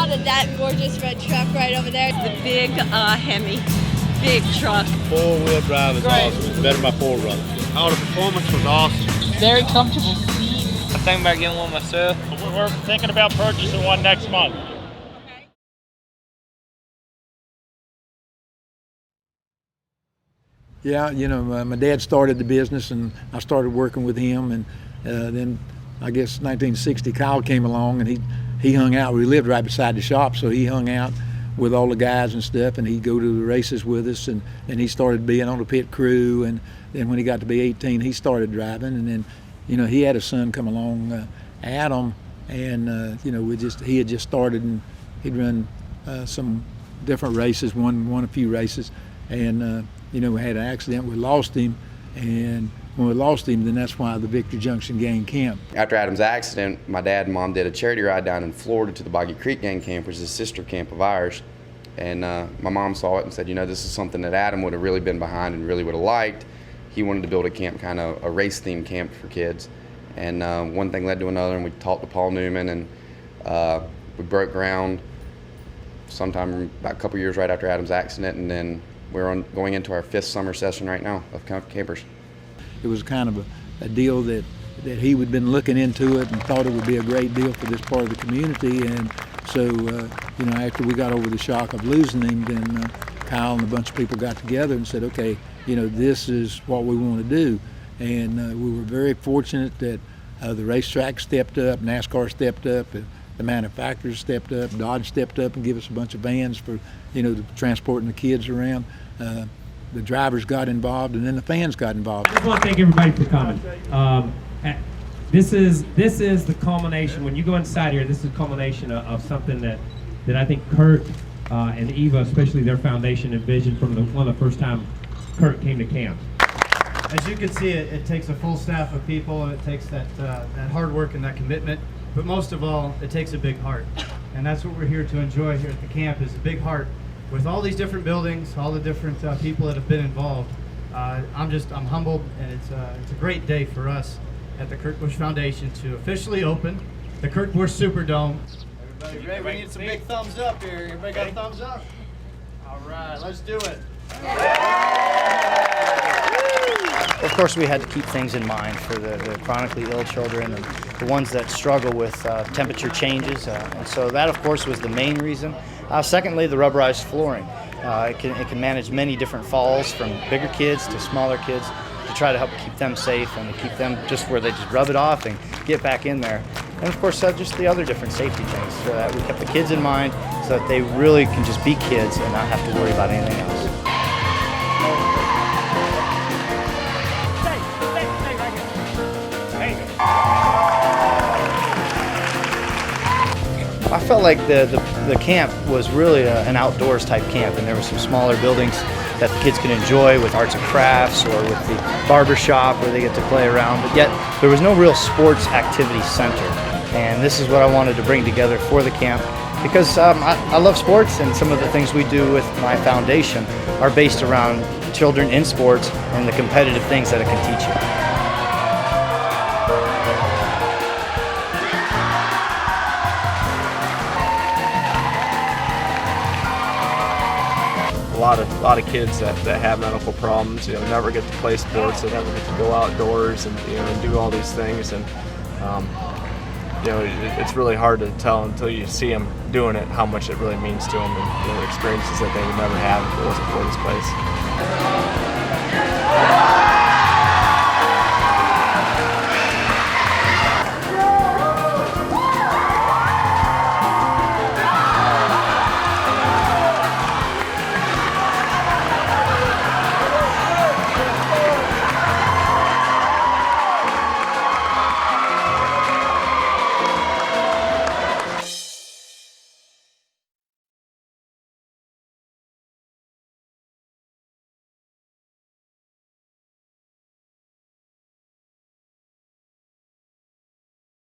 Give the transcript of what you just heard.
out of that gorgeous red truck right over there. The big Hemi, big truck. Four-wheel drive is awesome. It's better than my 4Runner. Oh, the performance was awesome. Very comfortable seat. I'm thinking about getting one myself. We're thinking about purchasing one next month. Yeah, you know, my dad started the business and I started working with him, and then I guess 1960 Kyle came along and he hung out. We lived right beside the shop, so he hung out with all the guys and stuff, and he'd go to the races with us, and he started being on the pit crew, and then when he got to be 18 he started driving, and then you know he had a son come along, Adam, and you know he had just started, and he'd run some different races, won a few races, and you know, we had an accident, we lost him, and when we lost him, then that's why the Victory Junction Gang camp. After Adam's accident, my dad and mom did a charity ride down in Florida to the Boggy Creek Gang camp, which is a sister camp of ours, and my mom saw it and said, you know, this is something that Adam would have really been behind and really would have liked. He wanted to build a camp, kind of a race-themed camp for kids, and one thing led to another, and we talked to Paul Newman, and we broke ground sometime about a couple years right after Adam's accident, and then we're going into our 5th summer session right now of campers. It was kind of a deal that he had been looking into it and thought it would be a great deal for this part of the community, and so you know, after we got over the shock of losing him, then Kyle and a bunch of people got together and said, okay, you know, this is what we want to do, and we were very fortunate that the racetrack stepped up, NASCAR stepped up, the manufacturers stepped up, Dodge stepped up and gave us a bunch of vans for, you know, transporting the kids around. The drivers got involved, and then the fans got involved. I just want to thank everybody for coming. This is the culmination. When you go inside here, this is the culmination of something that I think Kurt and Eva, especially their foundation, envisioned from one of the first time Kurt came to camp. As you can see, it takes a full staff of people, and it takes that hard work and that commitment. But most of all, it takes a big heart, and that's what we're here to enjoy here at the camp, is a big heart. With all these different buildings, all the different people that have been involved, I'm humbled, and it's a great day for us at the Kurt Busch Foundation to officially open the Kurt Busch Superdome. Everybody ready? We need some big thumbs up here. Everybody got a thumbs up? All right, let's do it. Of course, we had to keep things in mind for the chronically ill children and the ones that struggle with temperature changes, and so that, of course, was the main reason. Secondly, the rubberized flooring. It can manage many different falls, from bigger kids to smaller kids, to try to help keep them safe and to keep them just where they just rub it off and get back in there. And of course, just the other different safety things. So that we kept the kids in mind, so that they really can just be kids and not have to worry about anything else. I felt like the camp was really an outdoors type camp, and there were some smaller buildings that the kids could enjoy with arts and crafts, or with the barber shop where they get to play around, but yet there was no real sports activity center. And this is what I wanted to bring together for the camp, because I love sports, and some of the things we do with my foundation are based around children in sports and the competitive things that it can teach you. A lot of kids that have medical problems, you know, never get to play sports, they never get to go outdoors and, you know, and do all these things, and you know, it's really hard to tell until you see them doing it how much it really means to them, and, you know, experiences that they would never have if it wasn't for this place.